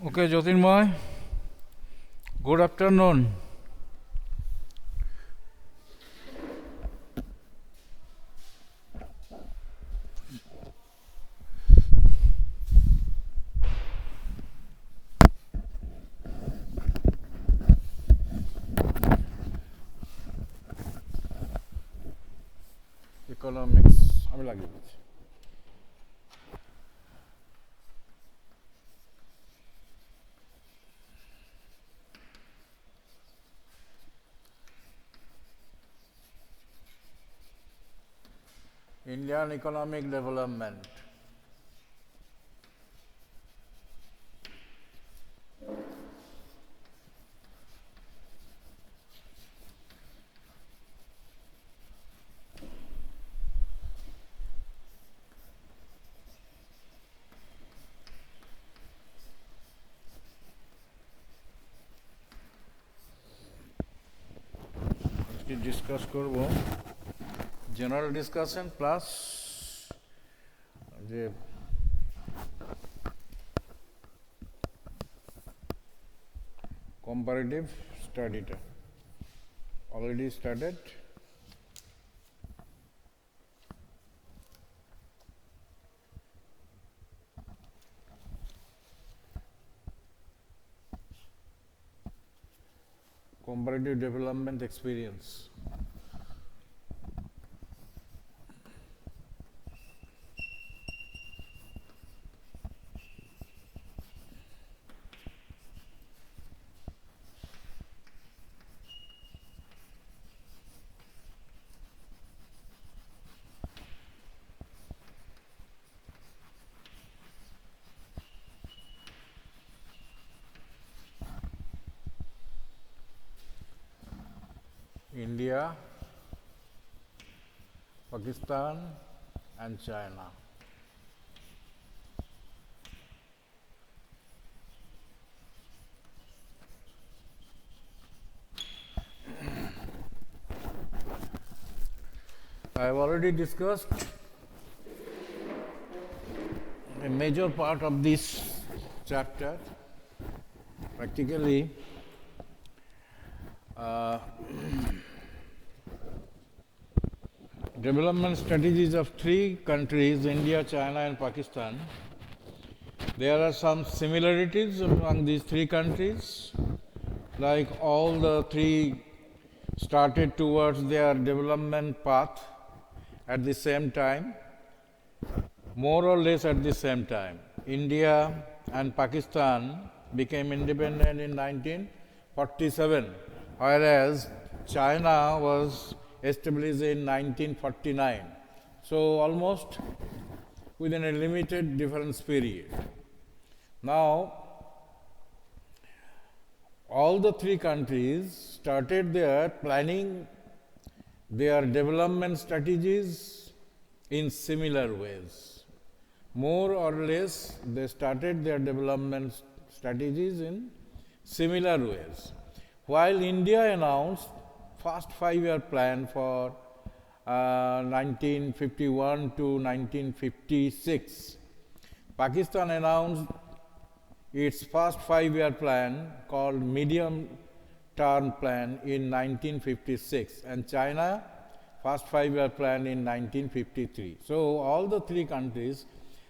Okay, Jyotirmoy, good afternoon. Economics, আমি লাগিয়ে দিচ্ছি। Indian economic development. আজকে ডিসকাস করব জেনারেল ডিসকাশন প্লাস যে কম্পারেটিভ স্টাডিটা already started. Comparative development experience. India, Pakistan, and China. I have already discussed a major part of this chapter. Practically, development strategies of three countries, India, China, and Pakistan. There are some similarities among these three countries, like all the three started towards their development path at the same time, more or less at the same time. India and Pakistan became independent in 1947, whereas China was established in 1949. So almost within a limited difference period. Now, all the three countries started their planning their development strategies in similar ways. More or less, they started their development strategies in similar ways. While India announced first 5-year plan for 1951 to 1956, Pakistan announced its first 5-year plan called Medium Term Plan in 1956, and China first 5-year plan in 1953. So all the three countries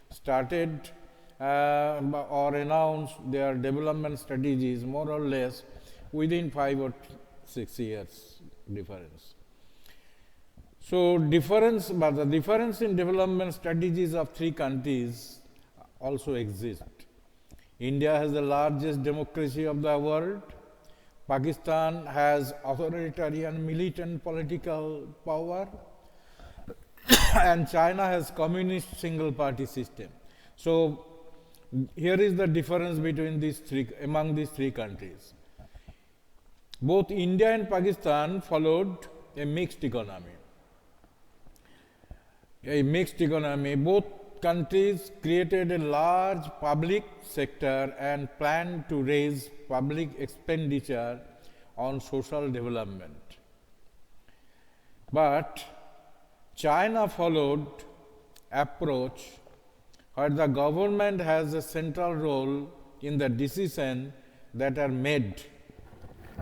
started or announced their development strategies more or less within 5 or 6 years difference. So but the difference in development strategies of three countries also exists. India has the largest democracy of the world. Pakistan has authoritarian militant political power. And China has communist single party system. So here is the difference between among these three countries. Both India and Pakistan followed a mixed economy. Both countries created a large public sector and planned to raise public expenditure on social development. But China followed approach where the government has a central role in the decision that are made,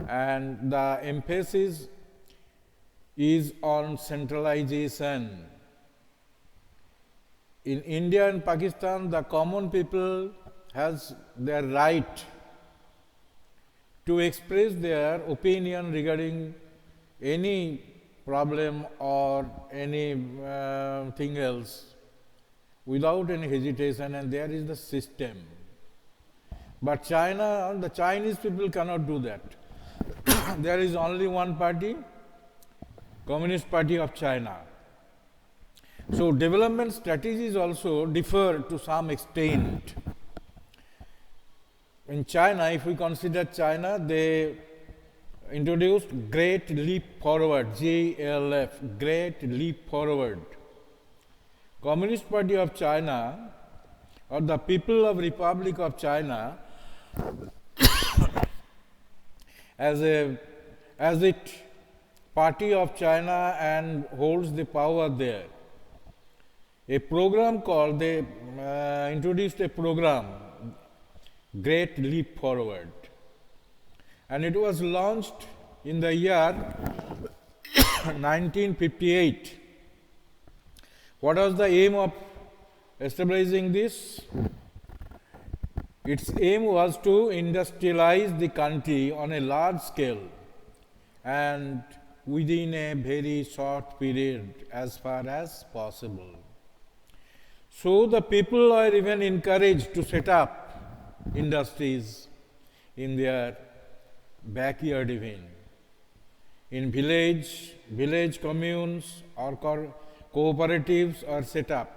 and the emphasis is on centralization. In India and Pakistan, the common people has their right to express their opinion regarding any problem or any thing else without any hesitation, and there is the system. But China, the Chinese people cannot do that. There is only one party, Communist Party of China. So development strategies also differ to some extent. In China, if we consider China, they introduced Great Leap Forward, GLF, Great Leap Forward. Communist Party of China, or the People of Republic of China, as it party of China and holds the power there. A program called, they introduced a program, Great Leap Forward. And it was launched in the year 1958. What was the aim of establishing this? Its aim was to industrialize the country on a large scale and within a very short period as far as possible. So the people are even encouraged to set up industries in their backyard even. In village communes or cooperatives are set up.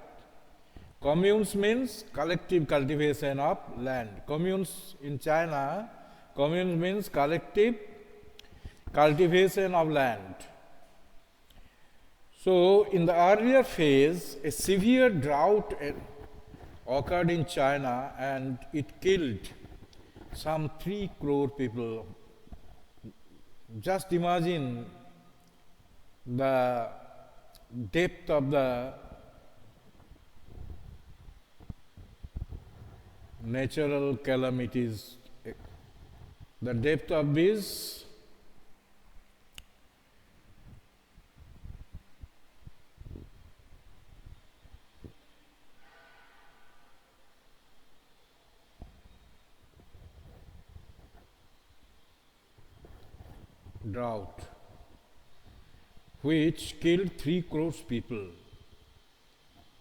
Communes means collective cultivation of land. Communes in China, communes means collective cultivation of land. So, in the earlier phase, a severe drought occurred in China and it killed some 3 crore people. Just imagine the depth of the natural calamities, the depth of this drought, which killed 3 crore people.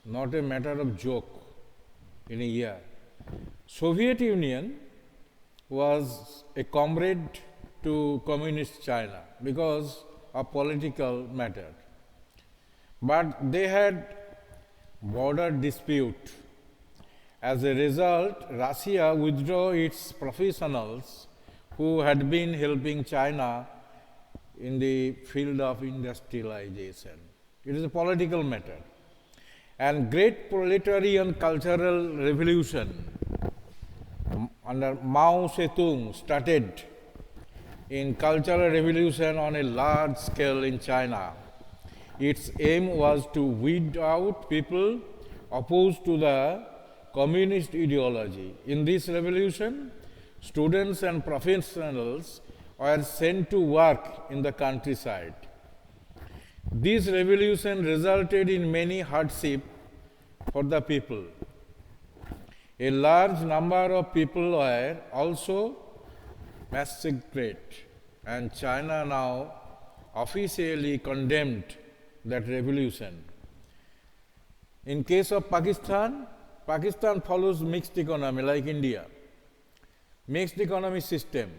Not a matter of joke in a year. Soviet Union was a comrade to communist China because of political matter. But they had border dispute. As a result, Russia withdrew its professionals who had been helping China in the field of industrialization. It is a political matter. And great proletarian cultural revolution under Mao Zedong started in cultural revolution on a large scale in China. Its aim was to weed out people opposed to the communist ideology. In this revolution, students and professionals were sent to work in the countryside. This revolution resulted in many hardships for the people. A large number of people were also massacred, and China now officially condemned that revolution. In case of Pakistan, Pakistan follows mixed economy like India. Mixed economy system,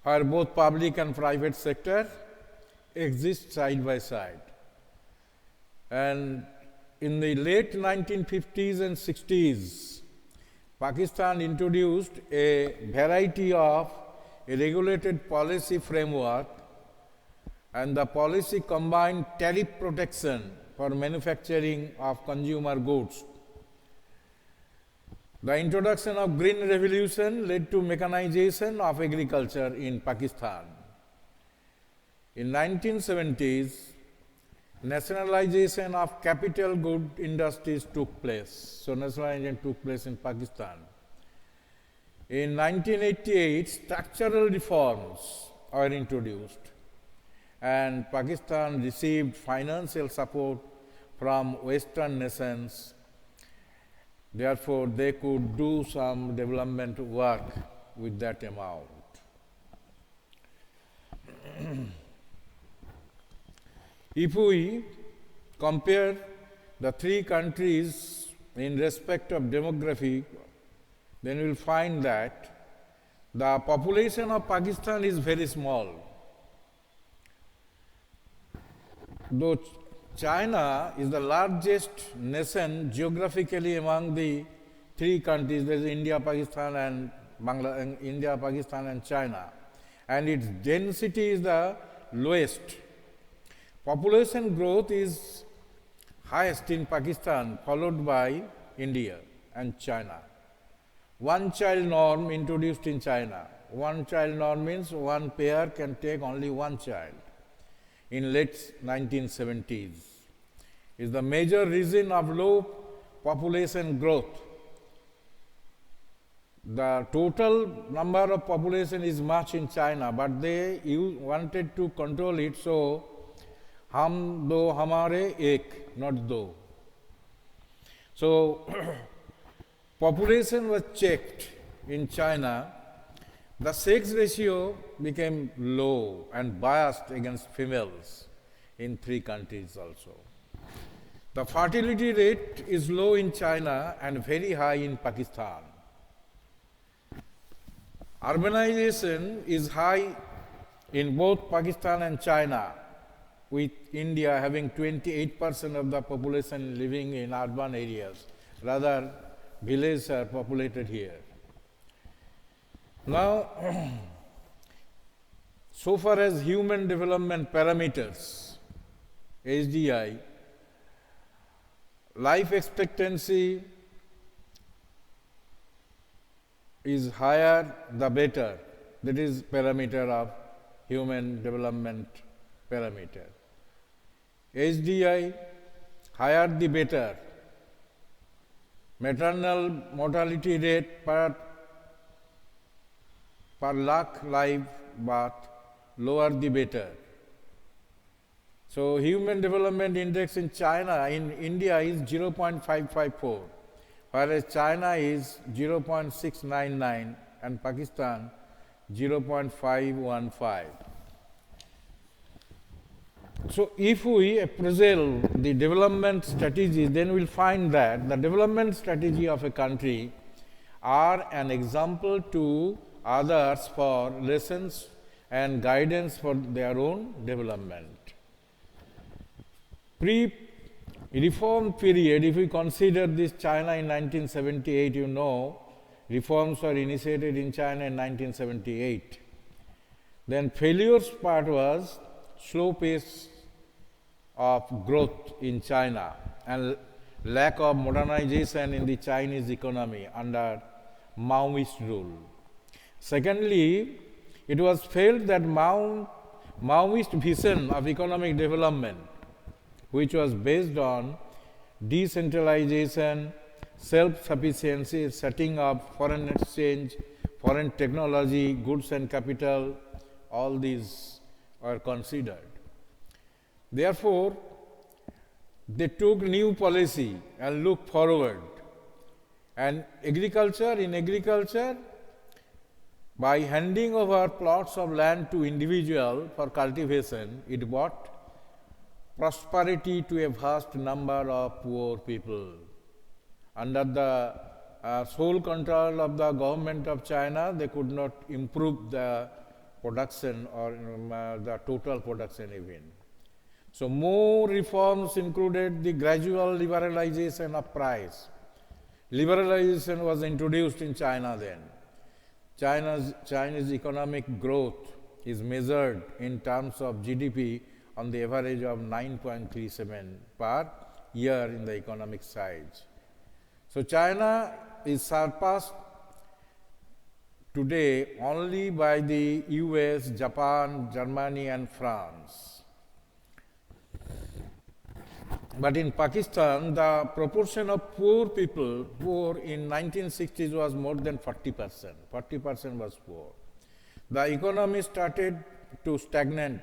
where both public and private sector exist side by side. And in the late 1950s and 60s, Pakistan introduced a variety of a regulated policy framework, and the policy combined tariff protection for manufacturing of consumer goods. The introduction of Green Revolution led to mechanization of agriculture in Pakistan. In 1970s, nationalization of capital good industries took place. So nationalization took place in Pakistan. In 1988, structural reforms were introduced, and Pakistan received financial support from Western nations. Therefore, they could do some development work with that amount. If we compare the three countries in respect of demography, then we will find that the population of Pakistan is very small. Though China is the largest nation geographically among the three countries, there is India, Pakistan, and India, Pakistan, and China, and its density is the lowest. Population growth is highest in Pakistan, followed by India and China. One child norm introduced in China. One child norm means one pair can take only one child. In late 1970s, is the major reason of low population growth. The total number of population is much in China, but they wanted to control it, so hum do hamare ek, not do. So population was checked in China. The sex ratio became low and biased against females in three countries also. The fertility rate is low in China and very high in Pakistan. Urbanization is high in both Pakistan and China, with India having 28% of the population living in urban areas. Rather, villages are populated here. Now, so far as human development parameters, HDI, life expectancy is higher the better. That is parameter of human development parameter. HDI, higher the better. Maternal mortality rate per lakh live birth, lower the better. So human development index in China, in India is 0.554, whereas China is 0.699 and Pakistan 0.515. So if we appraisal the development strategy, then we'll find that the development strategy of a country are an example to others for lessons and guidance for their own development. Pre-reform period, if we consider this China in 1978, you know, reforms were initiated in China in 1978. Then failures part was slow pace of growth in China and lack of modernization in the Chinese economy under Maoist rule. Secondly, it was felt that Maoist vision of economic development, which was based on decentralization, self-sufficiency, setting up foreign exchange, foreign technology, goods and capital, all these were considered. Therefore, they took new policy and looked forward. And in agriculture, by handing over plots of land to individual for cultivation, it brought prosperity to a vast number of poor people. Under the sole control of the government of China, they could not improve the production or the total production even. So more reforms included the gradual liberalization of price. Liberalization was introduced in China then. Chinese economic growth is measured in terms of GDP on the average of 9.37 per year in the economic size. So China is surpassed today only by the US, Japan, Germany and France. But in Pakistan, the proportion of poor in 1960s was more than 40%. 40% was poor. The economy started to stagnate,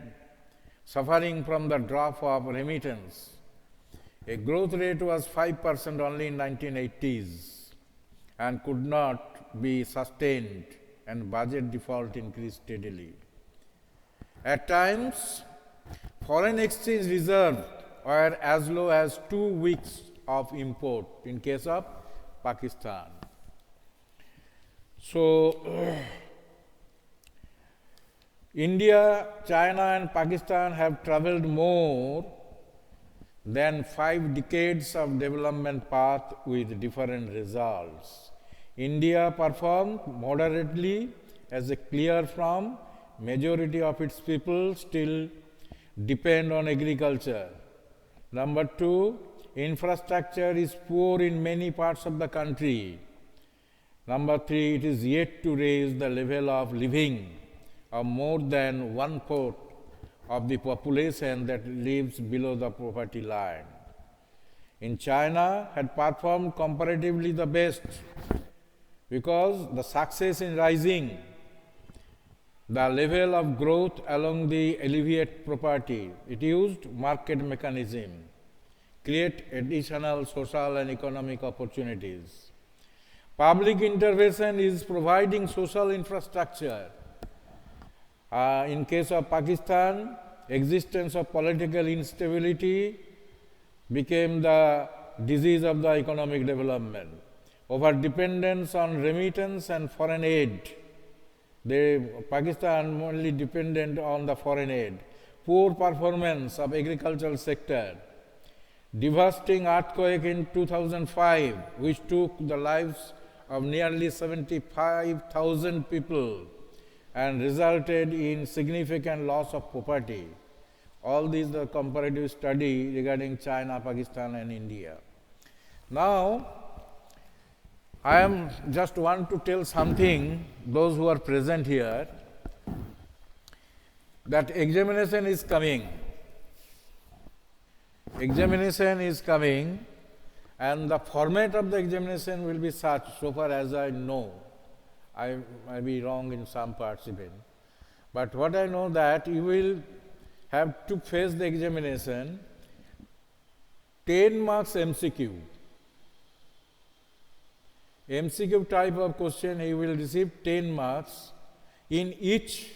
suffering from the drop of remittance. A growth rate was 5% only in 1980s and could not be sustained, and budget default increased steadily. At times, foreign exchange reserve were as low as 2 weeks of import in case of Pakistan. So, India, China and Pakistan have traveled more than 5 decades of development path with different results. India performed moderately as a clear from majority of its people still depend on agriculture. Number 2, infrastructure is poor in many parts of the country. Number 3, it is yet to raise the level of living of more than 1/4 of the population that lives below the poverty line. In China had performed comparatively the best because the success in rising the level of growth along the alleviate poverty. It used market mechanism, create additional social and economic opportunities. Public intervention is providing social infrastructure. In case of Pakistan, existence of political instability became the disease of the economic development. Over dependence on remittance and foreign aid. Pakistan only dependent on the foreign aid. Poor performance of agricultural sector. Devastating earthquake in 2005, which took the lives of nearly 75,000 people and resulted in significant loss of property. All these are comparative study regarding China, Pakistan and India. Now, I am just want to tell something, those who are present here, that examination is coming. Examination is coming and the format of the examination will be such, so far as I know. I might be wrong in some parts even. But what I know that you will have to face the examination 10 marks MCQ. MCQ type of question he will receive 10 marks in each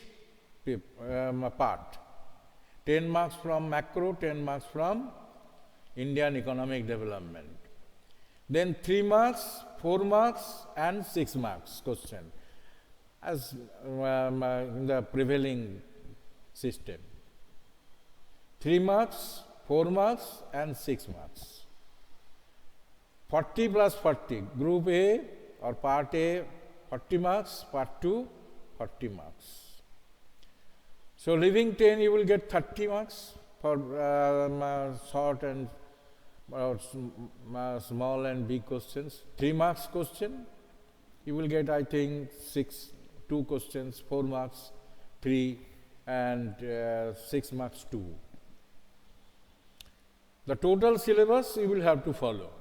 part. 10 marks from macro, 10 marks from Indian economic development. Then 3 marks, 4 marks and 6 marks question as in the prevailing system. 3 marks, 4 marks and 6 marks. 40 plus 40, group A or part A 40 marks, part 2 40 marks. So leaving 10 you will get 30 marks for short and small and big questions. 3 marks question, you will get I think 2 questions, 4 marks, 3 and 6 marks 2. The total syllabus you will have to follow.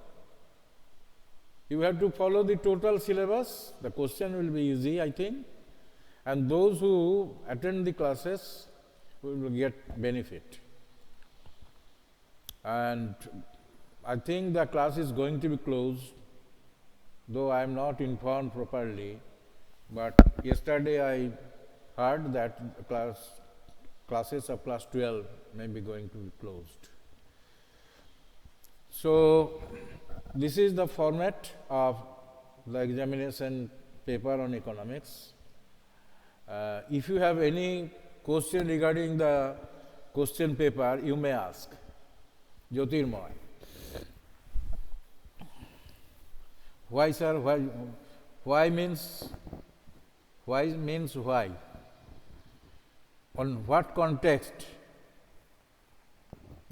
You have to follow the total syllabus, the question will be easy I think, and those who attend the classes will get benefit. And I think the class is going to be closed, though I am not informed properly, but yesterday I heard that classes of class 12 may be going to be closed. So, this is the format of the examination paper on economics. If you have any question regarding the question paper, you may ask. Jyotirmoy. Why, sir? Why means why? On what context?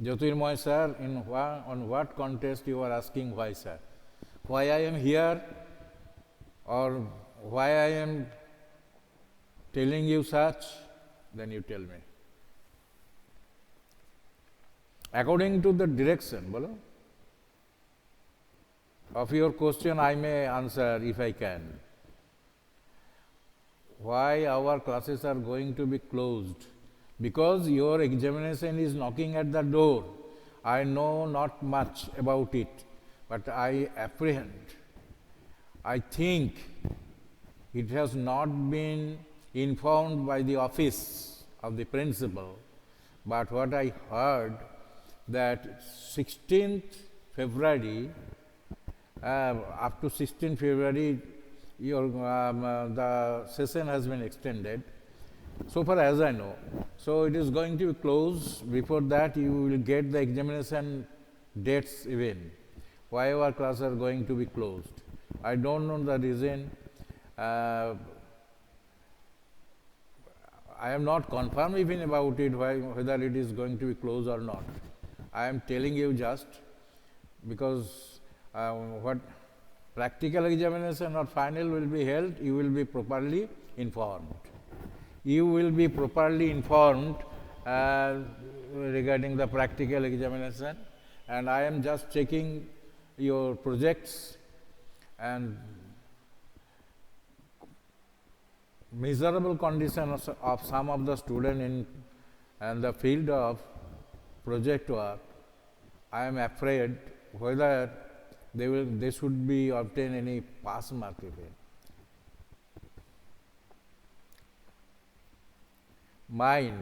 Jyotirmoy sir, on what context you are asking why, sir? Why I am here or why I am telling you such? Then you tell me. According to the direction, bolo, of your question, I may answer if I can. Why our classes are going to be closed? Because your examination is knocking at the door. I know not much about it, but I apprehend. I think it has not been informed by the office of the principal, but what I heard that 16th February, up to 16th February, the session has been extended, so far as I know. So it is going to be closed. Before that, you will get the examination dates even. Why our classes are going to be closed? I don't know the reason. I am not confirmed even about it, whether it is going to be closed or not. I am telling you just because what practical examination or final will be held, you will be properly informed. You will be properly informed regarding the practical examination, and I am just checking your projects and miserable conditions of some of the students in the field of project work. I am afraid whether they should be obtain any pass mark even. Mine,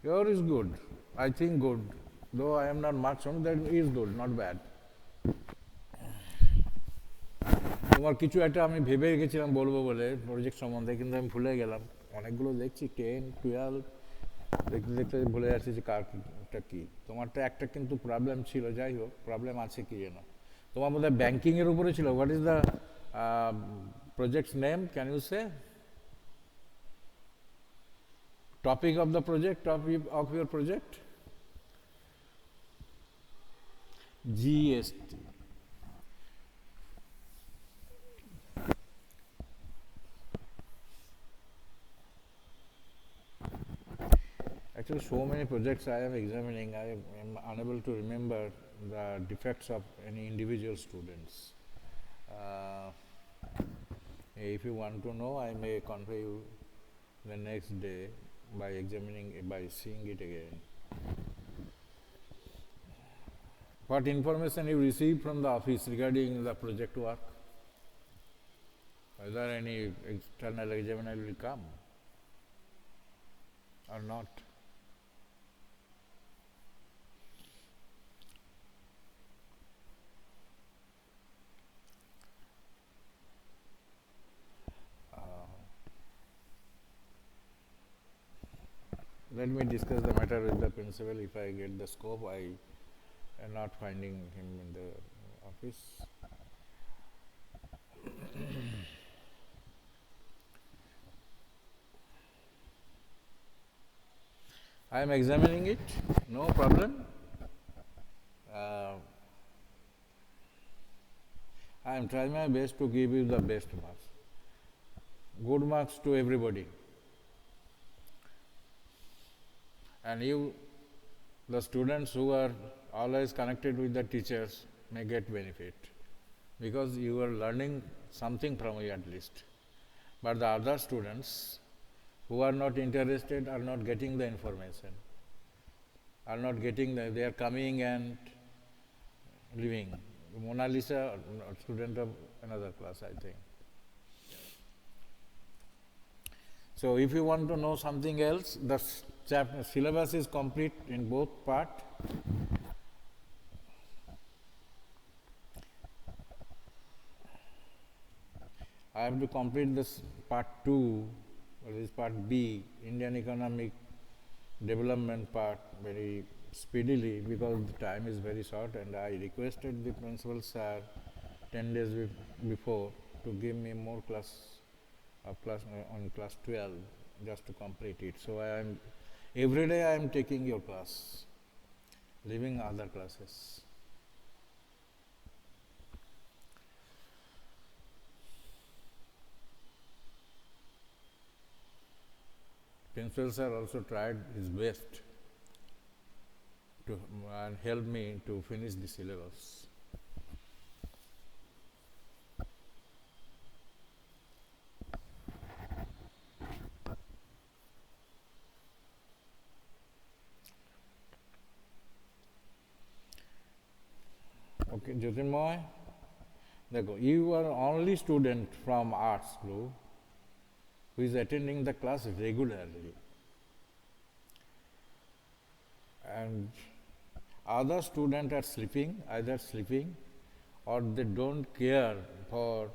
yours is good. I think good. Though I am not much on that, is good, not bad. তোমার কিছু একটা আমি ভেবে রেখেছিলাম বলবো বলে project সম্বন্ধে, কিন্তু আমি ভুলে গেলাম। অনেকগুলো দেখছি 10, 12 দেখতে দেখতে ভুলে যাচ্ছি যে কারটা কি। তোমারটা একটা কিন্তু প্রবলেম ছিল, যাই হোক প্রবলেম আছে কি যেন। তোমার মধ্যে ব্যাংকিংয়ের উপরে ছিল। What is the project's name, can you say? Topic of the project, of your project? GST. Actually, so many projects I am examining, I am unable to remember the defects of any individual students. If you want to know, I may convey you the next day by examining, by seeing it again. What information you received from the office regarding the project work? Whether any external examiner will come or not? Let me discuss the matter with the principal. If I get the scope, I am not finding him in the office. I am examining it, no problem. I am trying my best to give you the best marks. Good marks to everybody. And you, the students who are always connected with the teachers, may get benefit because you are learning something from you at least. But the other students who are not interested are not getting the information, are not getting they are coming and leaving. Mona Lisa, a student of another class, I think. So if you want to know something else, the syllabus is complete in both part. I have to complete this part 2, or this part B, Indian economic development part, very speedily because the time is very short, and I requested the principal sir 10 days before to give me more class on class 12 just to complete it. So every day I am taking your class, leaving other classes. Principal sir also tried his best to and help me to finish the syllabus. Okay, Jyotirmoy, देखो, you are only student from arts group who is attending the class regularly, and other students are sleeping, either sleeping or they don't care for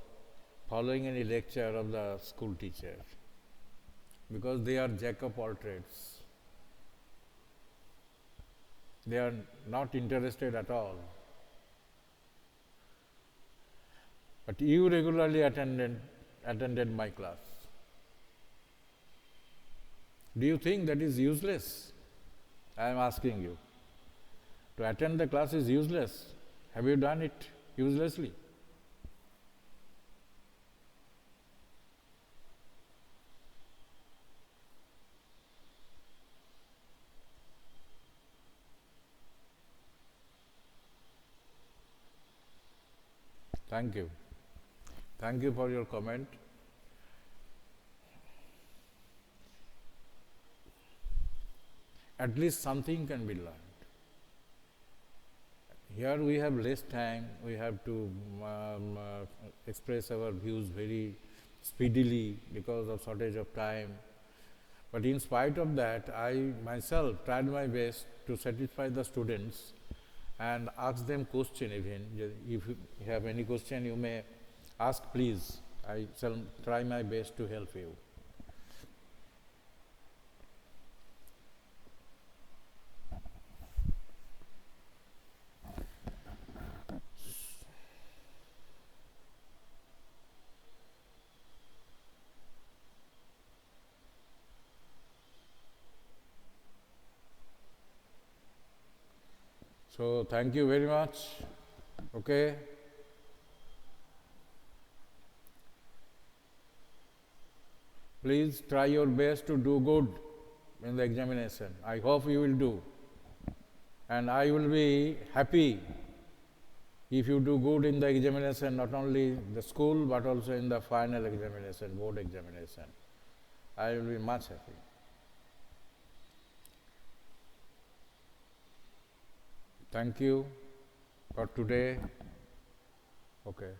following any lecture of the school teacher because they are jack of all trades. They are not interested at all. But you regularly attended my class. Do you think that is useless? I am asking you. To attend the class is useless. Have you done it uselessly? Thank you. Thank you for your comment. At least something can be learned. Here we have less time, we have to express our views very speedily because of shortage of time. But in spite of that, I myself tried my best to satisfy the students and ask them question even. If you have any question, you may ask please. I shall try my best to help you. So thank you very much. Okay. Please try your best to do good in the examination. I hope you will do. And I will be happy if you do good in the examination, not only the school but also in the final examination, board examination. I will be much happy. Thank you for today. Okay.